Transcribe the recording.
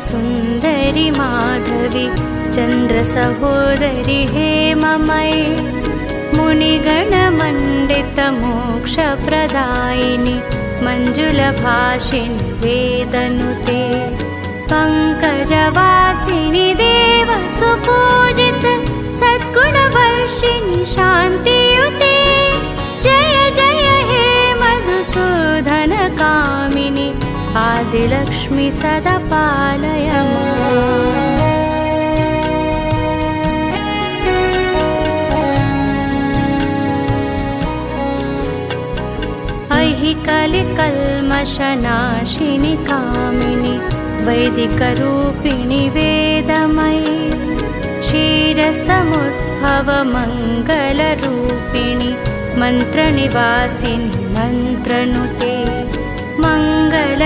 सुन्दरि माधवी चन्द्रसहोदरि हेममयी मुनिगणमण्डित मोक्षप्रदायिनि मञ्जुलभाषिणि वेदनुते पङ्कजवासिनि देवसुपूजित सद्गुणवर्षिणि शान्तियुते जय जय हे मधुसूदनकामिनि आदिलक्ष्मि सदा पालय माम्। कलिकल्मषनाशिनि कामिनि वैदिकरूपिणि वेदमयी क्षीरसमुद्भव मङ्गलरूपिणि मन्त्रनिवासिनि मन्त्रनुते मङ्गल